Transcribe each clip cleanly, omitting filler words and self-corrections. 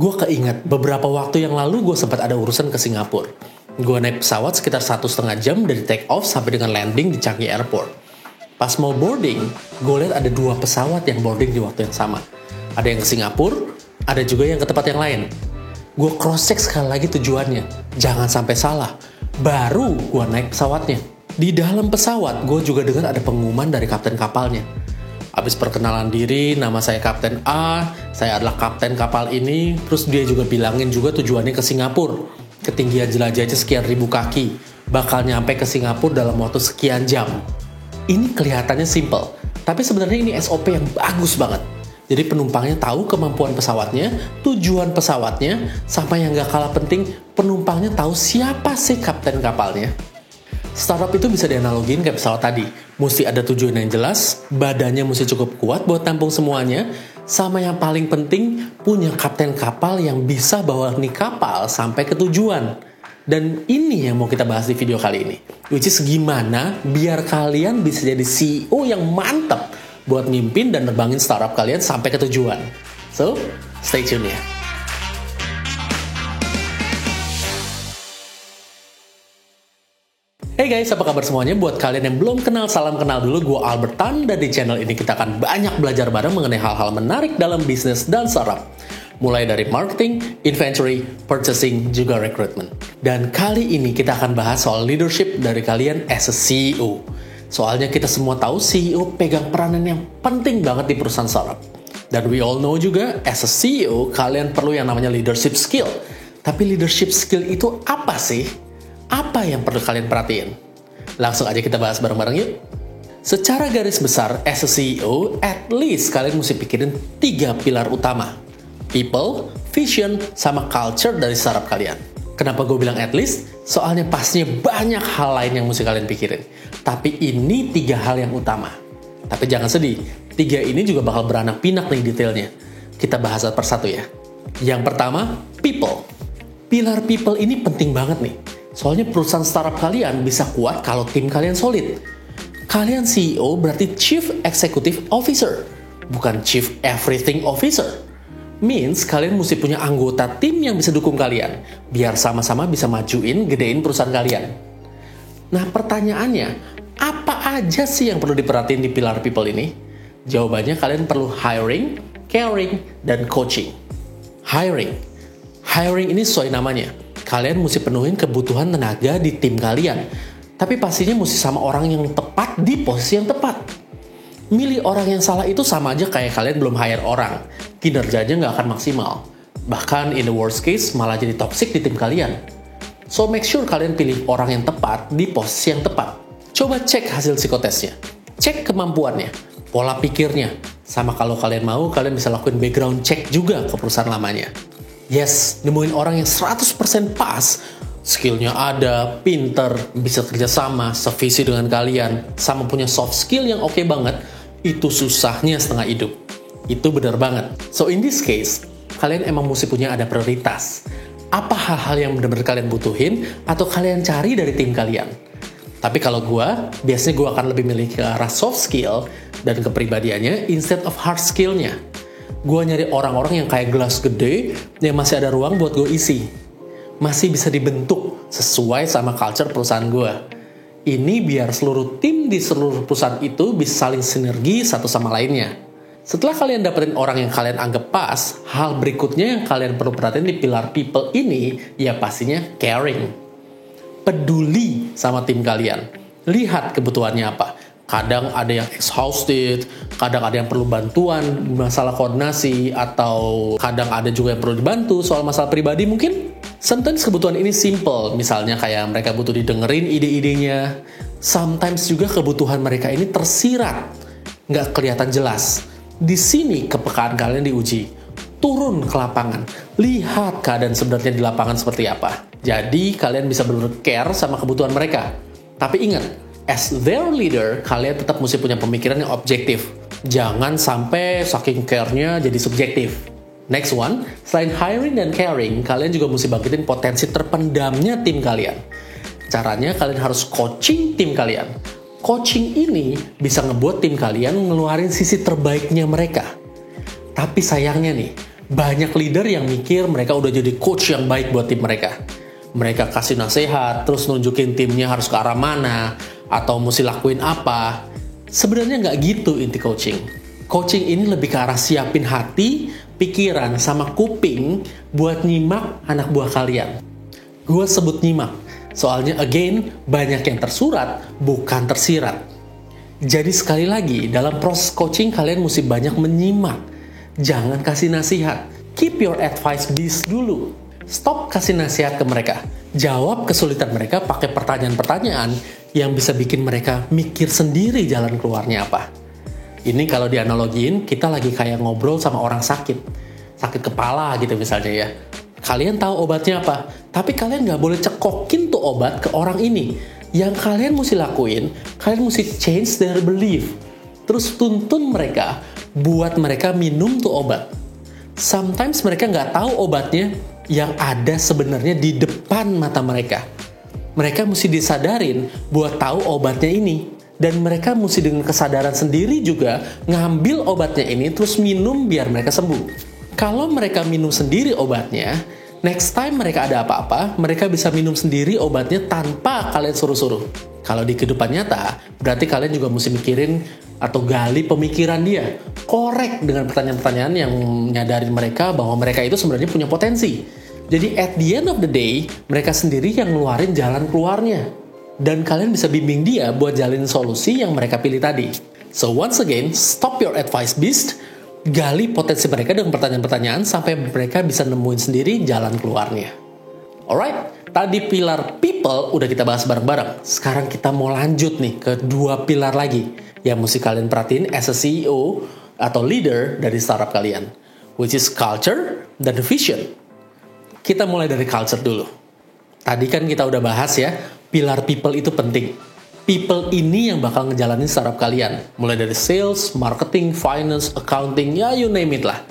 Gue keinget beberapa waktu yang lalu gue sempat ada urusan ke Singapura. Gue naik pesawat sekitar 1,5 jam dari take off sampai dengan landing di Changi Airport. Pas mau boarding, gue lihat ada 2 pesawat yang boarding di waktu yang sama. Ada yang ke Singapura, ada juga yang ke tempat yang lain. Gue cross-check sekali lagi tujuannya. Jangan sampai salah. Baru gue naik pesawatnya. Di dalam pesawat, gue juga dengar ada pengumuman dari kapten kapalnya. Habis perkenalan diri, nama saya Kapten A, saya adalah kapten kapal ini. Terus dia juga bilangin juga tujuannya ke Singapura. Ketinggian jelajahnya sekian ribu kaki. Bakal nyampe ke Singapura dalam waktu sekian jam. Ini kelihatannya simple, tapi sebenarnya ini SOP yang bagus banget. Jadi penumpangnya tahu kemampuan pesawatnya, tujuan pesawatnya, sampai yang gak kalah penting, penumpangnya tahu siapa sih kapten kapalnya. Startup itu bisa dianalogin kayak pesawat tadi. Mesti ada tujuan yang jelas, badannya mesti cukup kuat buat tampung semuanya, sama yang paling penting, punya kapten kapal yang bisa bawa nih kapal sampai ke tujuan. Dan ini yang mau kita bahas di video kali ini. Which is gimana biar kalian bisa jadi CEO yang mantap buat mimpin dan nerbangin startup kalian sampai ke tujuan. So, stay tune ya. Hey guys, apa kabar semuanya? Buat kalian yang belum kenal, salam kenal dulu. Gue Albert Tan, dan di channel ini kita akan banyak belajar bareng mengenai hal-hal menarik dalam bisnis dan startup. Mulai dari marketing, inventory, purchasing, juga recruitment. Dan kali ini kita akan bahas soal leadership dari kalian as a CEO. Soalnya kita semua tahu CEO pegang peranan yang penting banget di perusahaan startup. Dan we all know juga, as a CEO, kalian perlu yang namanya leadership skill. Tapi leadership skill itu apa sih? Apa yang perlu kalian perhatiin? Langsung aja kita bahas bareng-bareng yuk. Secara garis besar, as a CEO, at least kalian mesti pikirin 3 pilar utama. People, vision, sama culture dari startup kalian. Kenapa gue bilang at least? Soalnya pastinya banyak hal lain yang mesti kalian pikirin. Tapi ini 3 hal yang utama. Tapi jangan sedih, 3 ini juga bakal beranak pinak nih detailnya. Kita bahas satu persatu ya. Yang pertama, people. Pilar people ini penting banget nih. Soalnya perusahaan startup kalian bisa kuat kalau tim kalian solid. Kalian CEO berarti Chief Executive Officer, bukan Chief Everything Officer. Means kalian mesti punya anggota tim yang bisa dukung kalian, biar sama-sama bisa majuin, gedein perusahaan kalian. Nah pertanyaannya, apa aja sih yang perlu diperhatiin di pilar people ini? Jawabannya kalian perlu hiring, caring, dan coaching. Hiring ini sesuai namanya. Kalian mesti penuhin kebutuhan tenaga di tim kalian. Tapi pastinya mesti sama orang yang tepat di posisi yang tepat. Milih orang yang salah itu sama aja kayak kalian belum hire orang. Kinerjanya nggak akan maksimal. Bahkan in the worst case malah jadi toxic di tim kalian. So make sure kalian pilih orang yang tepat di posisi yang tepat. Coba cek hasil psikotesnya. Cek kemampuannya, pola pikirnya. Sama kalau kalian mau, kalian bisa lakuin background check juga ke perusahaan lamanya. Yes, nemuin orang yang 100% pas, skillnya ada, pinter, bisa kerjasama, sevisi dengan kalian, sama punya soft skill yang oke banget, itu susahnya setengah hidup. Itu benar banget. So in this case, kalian emang mesti punya ada prioritas. Apa hal-hal yang benar-benar kalian butuhin atau kalian cari dari tim kalian? Tapi kalau biasanya gue akan lebih milih ke arah soft skill dan kepribadiannya instead of hard skillnya. Gue nyari orang-orang yang kayak gelas gede yang masih ada ruang buat gue isi. Masih bisa dibentuk sesuai sama culture perusahaan gue. Ini biar seluruh tim di seluruh perusahaan itu bisa saling sinergi satu sama lainnya. Setelah kalian dapetin orang yang kalian anggap pas, hal berikutnya yang kalian perlu perhatiin di pilar people ini, ya pastinya caring. Peduli sama tim kalian. Lihat kebutuhannya apa. Kadang ada yang exhausted, kadang ada yang perlu bantuan masalah koordinasi, atau kadang ada juga yang perlu dibantu soal masalah pribadi mungkin. Sometimes kebutuhan ini simple, misalnya kayak mereka butuh didengerin ide-idenya. Sometimes juga kebutuhan mereka ini tersirat, nggak kelihatan jelas. Di sini kepekaan kalian diuji. Turun ke lapangan, lihat keadaan sebenarnya di lapangan seperti apa. Jadi kalian bisa benar-benar care sama kebutuhan mereka. Tapi ingat, as their leader, kalian tetap mesti punya pemikiran yang objektif. Jangan sampai saking care-nya jadi subjektif. Next one, selain hiring dan caring, kalian juga mesti bangkitin potensi terpendamnya tim kalian. Caranya kalian harus coaching tim kalian. Coaching ini bisa ngebuat tim kalian ngeluarin sisi terbaiknya mereka. Tapi sayangnya nih, Banyak leader yang mikir mereka udah jadi coach yang baik buat tim mereka. Mereka kasih nasihat, terus nunjukin timnya harus ke arah mana, atau mesti lakuin apa. Sebenarnya nggak gitu inti coaching. Coaching ini lebih ke arah siapin hati, pikiran, sama kuping buat nyimak anak buah kalian. Gue sebut nyimak, soalnya again, banyak yang tersurat, bukan tersirat. Jadi sekali lagi, dalam proses coaching kalian mesti banyak menyimak. Jangan kasih nasihat. Keep your advice beast dulu. Stop kasih nasihat ke mereka. Jawab kesulitan mereka pakai pertanyaan-pertanyaan yang bisa bikin mereka mikir sendiri jalan keluarnya apa. Ini kalau dianalogiin, kita lagi kayak ngobrol sama orang sakit. Sakit kepala gitu misalnya ya. Kalian tahu obatnya apa, tapi kalian nggak boleh cekokin tuh obat ke orang ini. Yang kalian mesti lakuin, kalian mesti change their belief. Terus tuntun mereka, buat mereka minum tuh obat. Sometimes mereka nggak tahu obatnya yang ada sebenarnya di depan mata mereka. Mereka mesti disadarin buat tahu obatnya ini. Dan mereka mesti dengan kesadaran sendiri juga ngambil obatnya ini terus minum biar mereka sembuh. Kalau mereka minum sendiri obatnya, next time mereka ada apa-apa, mereka bisa minum sendiri obatnya tanpa kalian suruh-suruh. Kalau di kehidupan nyata, berarti kalian juga mesti mikirin atau gali pemikiran dia. Korek dengan pertanyaan-pertanyaan yang nyadarin mereka bahwa mereka itu sebenarnya punya potensi. Jadi at the end of the day, mereka sendiri yang ngeluarin jalan keluarnya. Dan kalian bisa bimbing dia buat jalin solusi yang mereka pilih tadi. So once again, stop your advice beast, gali potensi mereka dengan pertanyaan-pertanyaan sampai mereka bisa nemuin sendiri jalan keluarnya. Alright, tadi pilar people udah kita bahas bareng-bareng. Sekarang kita mau lanjut nih ke 2 pilar lagi yang mesti kalian perhatiin as a CEO atau leader dari startup kalian, which is culture dan vision. Kita mulai dari culture dulu. Tadi kan kita udah bahas ya, pilar people itu penting. People ini yang bakal ngejalanin startup kalian. Mulai dari sales, marketing, finance, accounting, ya you name it lah.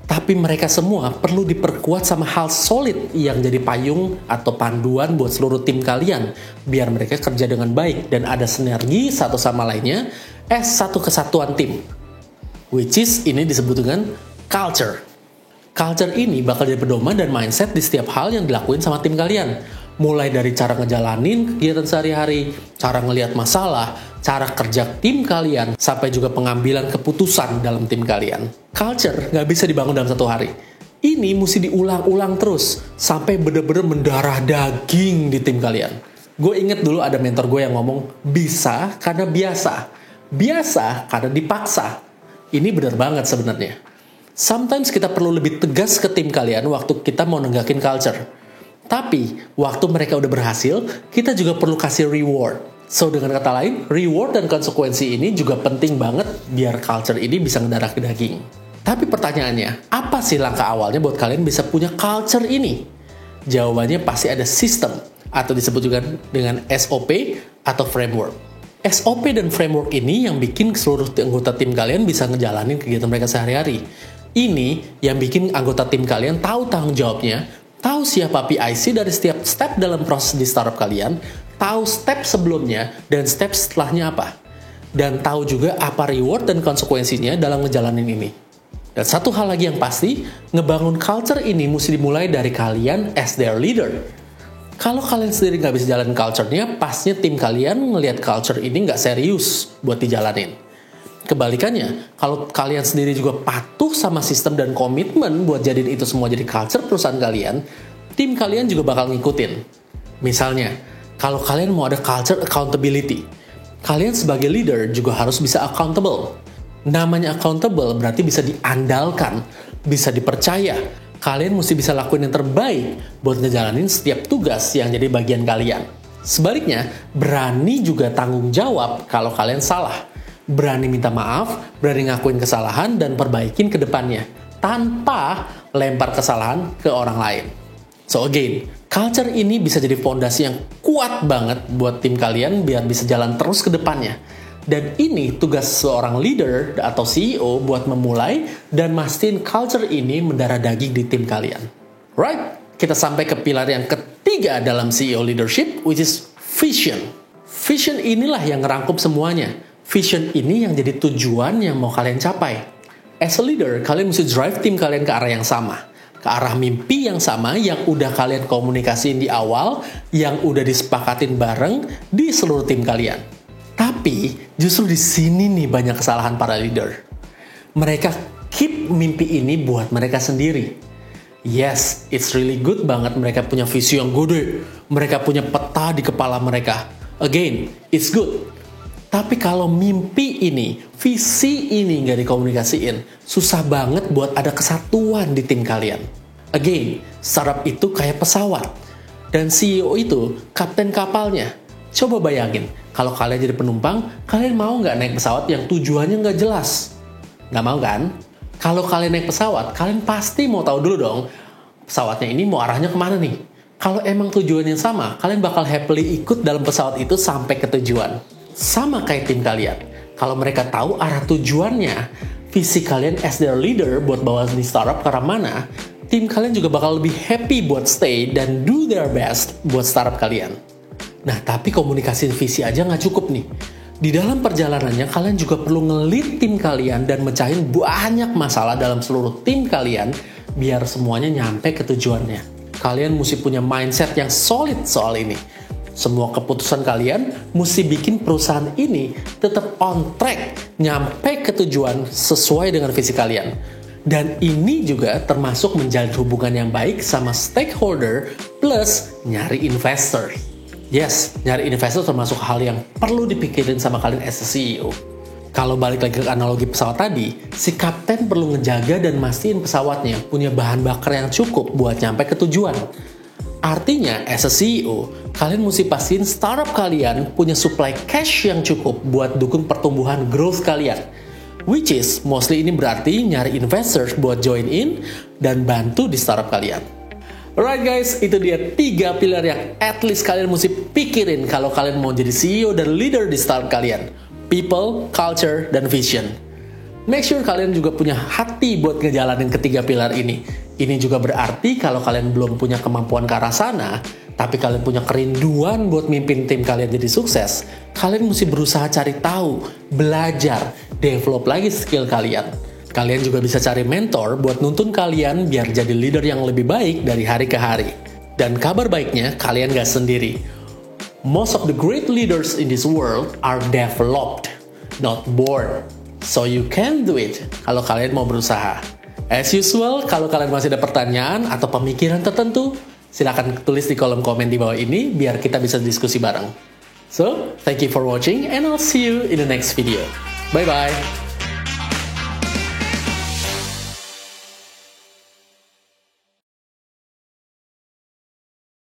Tapi mereka semua perlu diperkuat sama hal solid yang jadi payung atau panduan buat seluruh tim kalian. Biar mereka kerja dengan baik dan ada sinergi satu sama lainnya as satu kesatuan tim. Which is ini disebut dengan culture. Culture ini bakal jadi pedoman dan mindset di setiap hal yang dilakuin sama tim kalian. Mulai dari cara ngejalanin kegiatan sehari-hari, cara ngelihat masalah, cara kerja tim kalian, sampai juga pengambilan keputusan dalam tim kalian. Culture nggak bisa dibangun dalam satu hari. Ini mesti diulang-ulang terus, sampai bener-bener mendarah daging di tim kalian. Gue inget dulu ada mentor gue yang ngomong, bisa karena biasa. Biasa karena dipaksa. Ini bener banget sebenarnya. Sometimes kita perlu lebih tegas ke tim kalian waktu kita mau negakin culture. Tapi, waktu mereka udah berhasil, kita juga perlu kasih reward. So, dengan kata lain, reward dan konsekuensi ini juga penting banget biar culture ini bisa ngedarah ke daging. Tapi pertanyaannya, apa sih langkah awalnya buat kalian bisa punya culture ini? Jawabannya pasti ada sistem, atau disebut juga dengan SOP atau framework. SOP dan framework ini yang bikin seluruh anggota tim kalian bisa ngejalanin kegiatan mereka sehari-hari. Ini yang bikin anggota tim kalian tahu tanggung jawabnya, tahu siapa PIC dari setiap step dalam proses di startup kalian, tahu step sebelumnya dan step setelahnya apa. Dan tahu juga apa reward dan konsekuensinya dalam ngejalanin ini. Dan satu hal lagi yang pasti, ngebangun culture ini mesti dimulai dari kalian as their leader. Kalau kalian sendiri nggak bisa jalanin culture-nya, pastinya tim kalian ngelihat culture ini nggak serius buat dijalanin. Kebalikannya, kalau kalian sendiri juga patuh sama sistem dan komitmen buat jadiin itu semua jadi culture perusahaan kalian, tim kalian juga bakal ngikutin. Misalnya, kalau kalian mau ada culture accountability, kalian sebagai leader juga harus bisa accountable. Namanya accountable berarti bisa diandalkan, bisa dipercaya. Kalian mesti bisa lakuin yang terbaik buat ngejalanin setiap tugas yang jadi bagian kalian. Sebaliknya, berani juga tanggung jawab kalau kalian salah. Berani minta maaf, berani ngakuin kesalahan, dan perbaikin ke depannya. Tanpa lempar kesalahan ke orang lain. So again, culture ini bisa jadi fondasi yang kuat banget buat tim kalian biar bisa jalan terus ke depannya. Dan ini tugas seorang leader atau CEO buat memulai dan mastiin culture ini mendarah daging di tim kalian. Right? Kita sampai ke pilar yang ketiga dalam CEO leadership, which is vision. Vision inilah yang ngerangkup semuanya. Vision ini yang jadi tujuan yang mau kalian capai. As a leader, kalian mesti drive tim kalian ke arah yang sama. Ke arah mimpi yang sama yang udah kalian komunikasiin di awal, yang udah disepakatin bareng di seluruh tim kalian. Tapi, justru di sini nih banyak kesalahan para leader. Mereka keep mimpi ini buat mereka sendiri. Yes, it's really good banget mereka punya visi yang gede. Mereka punya peta di kepala mereka. Again, it's good. Tapi kalau mimpi ini, visi ini nggak dikomunikasiin, susah banget buat ada kesatuan di tim kalian. Again, startup itu kayak pesawat. Dan CEO itu kapten kapalnya. Coba bayangin, kalau kalian jadi penumpang, kalian mau nggak naik pesawat yang tujuannya nggak jelas? Nggak mau kan? Kalau kalian naik pesawat, kalian pasti mau tahu dulu dong, pesawatnya ini mau arahnya kemana nih? Kalau emang tujuannya sama, kalian bakal happily ikut dalam pesawat itu sampai ke tujuan. Sama kayak tim kalian. Kalau mereka tahu arah tujuannya, visi kalian as their leader buat bawa di startup ke arah mana, tim kalian juga bakal lebih happy buat stay dan do their best buat startup kalian. Nah, tapi komunikasi visi aja nggak cukup nih. Di dalam perjalanannya, kalian juga perlu nge-lead tim kalian dan mecahin banyak masalah dalam seluruh tim kalian biar semuanya nyampe ke tujuannya. Kalian mesti punya mindset yang solid soal ini. Semua keputusan kalian mesti bikin perusahaan ini tetap on track, nyampe ke tujuan sesuai dengan visi kalian. Dan ini juga termasuk menjalin hubungan yang baik sama stakeholder plus nyari investor. Yes, nyari investor termasuk hal yang perlu dipikirin sama kalian as a CEO. Kalau balik lagi ke analogi pesawat tadi, si kapten perlu ngejaga dan mastiin pesawatnya punya bahan bakar yang cukup buat nyampe ke tujuan. Artinya, as a CEO, kalian mesti pastiin startup kalian punya supply cash yang cukup buat dukung pertumbuhan growth kalian. Which is, mostly ini berarti nyari investors buat join in dan bantu di startup kalian. Alright guys, itu dia 3 pilar yang at least kalian mesti pikirin kalau kalian mau jadi CEO dan leader di startup kalian. People, culture, dan vision. Make sure kalian juga punya hati buat ngejalanin ketiga pilar ini. Ini juga berarti kalau kalian belum punya kemampuan ke arah sana, tapi kalian punya kerinduan buat mimpin tim kalian jadi sukses, kalian mesti berusaha cari tahu, belajar, develop lagi skill kalian. Kalian juga bisa cari mentor buat nuntun kalian biar jadi leader yang lebih baik dari hari ke hari. Dan kabar baiknya, kalian gak sendiri. Most of the great leaders in this world are developed, not born. So you can do it kalau kalian mau berusaha. As usual, kalau kalian masih ada pertanyaan atau pemikiran tertentu, silakan tulis di kolom komen di bawah ini biar kita bisa diskusi bareng. So, thank you for watching and I'll see you in the next video. Bye-bye!